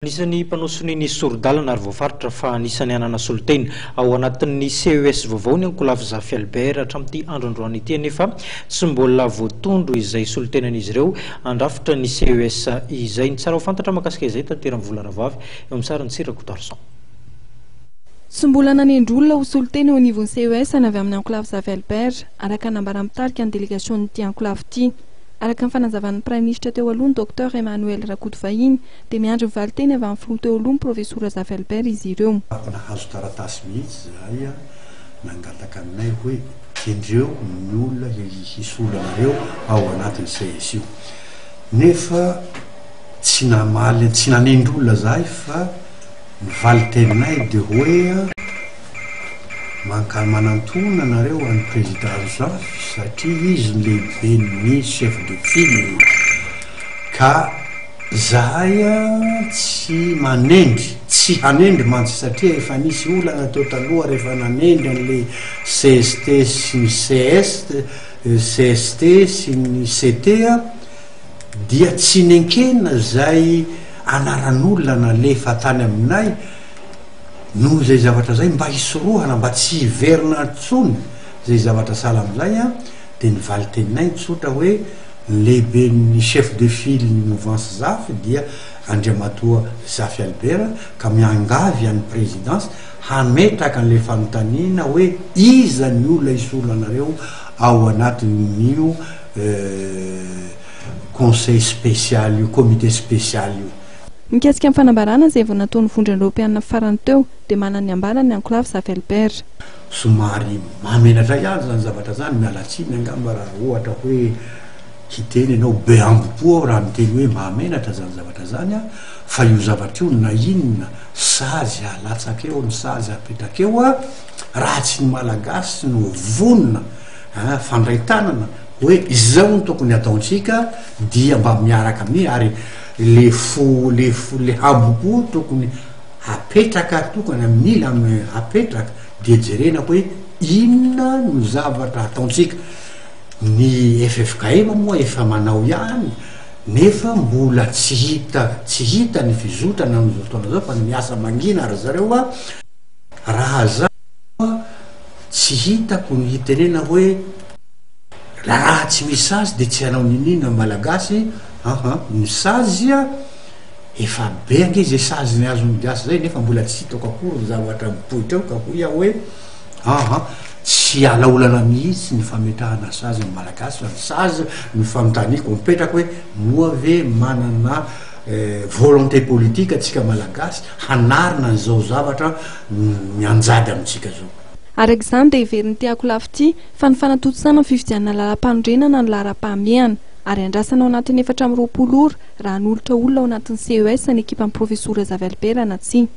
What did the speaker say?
Anisany mpanosony ny sordalana ary voafaritra fa anisany anana solotena ao anatin'ny CES vaovao ny ankolafy Zafy Albert hatramin'ity androandroany ity nefa tsy mbola voatondro izay solotenan'izy ireo andrafitra ny CES izay ny tsara ho fantatra mahakasika izay tanteran'ny Volaravavy eo amin'ny sarany Tsirako Darson. Tsy mbola nanendrolona ho solotena eo anivon'ny CES avy amin'ny ankolafy Zafy Albert araka nambara mitarika ny delegation'ity ankolafy ity. Araka ny fanazavana praministra teo aloha ny Dr Emmanuel Rakotovahiny dia miandry mivaly-teny avy amin'ny filoha teo aloha ny profesora Zafy Albert izy ireo. Nahazo taratasy mihitsy zahay nangataka aminay hoe kendreo ny olona hisolanareo ao anatin'ny CES io. Nefa tsy nanendrolona zahay fa nivaly teninay dia hoe manantona nareo an'ny président Zafy satria izy lehibe ny chef de file ka zahay tsy manendry tsy hanendry mantsy satria efa nisy olana teo taloha rehefa nanendry an'le CST sy ny CST sy ny CT dia tsy nenkena zay anaran'olona nalefa tany aminay noho zay zavatra zay mba hisorohana mba tsy hiverina tsony zay zavatra sala amizay dia nivaly teninay tsotra hoe lehibe ny chef de file ny mouvance Zafy dia Andriamatoa Zafy Albert ka miangavy an'ny présidence hametraka an'le fanontaniana hoe iza ny olona hisolanareo ao anatin'io conseil spécial io comité spécial io. Mikasika amin'ny fanambarana izay vao nataon'ny vondrona Europeana farany teo dia manana ny ambarany ankolafy Zafy Albert. Somary mahamenatra ihany zany zavatra zany mialatsiny angamba raha ohatra hoe hiteny ianao be ambopo raha miteny hoe mahamenatra zany zavatra zany fa io zavatra io na inona sazy alatsaka eo ny sazy apetraka eo raha tsy ny malagasy no vonona fandray tanana hoe izao ny tokony ataontsika dia mba miaraka amin'ny ary le hambopo tokony apetraka tokony amin'ila apetraka dia jerena hoe inona no zavatra ataontsika. Ny FFKM moa efa manao ihany nefa mbola tsy hita ny fizotrana amin'izao fotoana zao fa miasa mangina ary zareo raha zao tsy hitako ny hitenena hoe raha tsy misazy dia tsy hanao ninina malagasy ny sazy efa be ange zay sazy ny azo midiasa zay nefa mbola tsy hitako akory zavatra mipoitra eo ka hoia hoe tsy alaolana mihitsy ny fametrahana sazy ny malagasy fa ny sazy ny fanontaniako mipetraka hoe moa ve manana volonté politique atsika malagasy hanarina n'izao zavatra mianjady amintsika zao. Araka izany dia iverin'ity ankolafy ity fa ny fanatontosana ny fifidianana lalam-panondrenana ny laharam-pahamehana ary andrasana ao anatin'ny 420 ora raha nolotra olona ao anatin'ny CES ny ekipan'ny profesora Zafy Albert na tsia.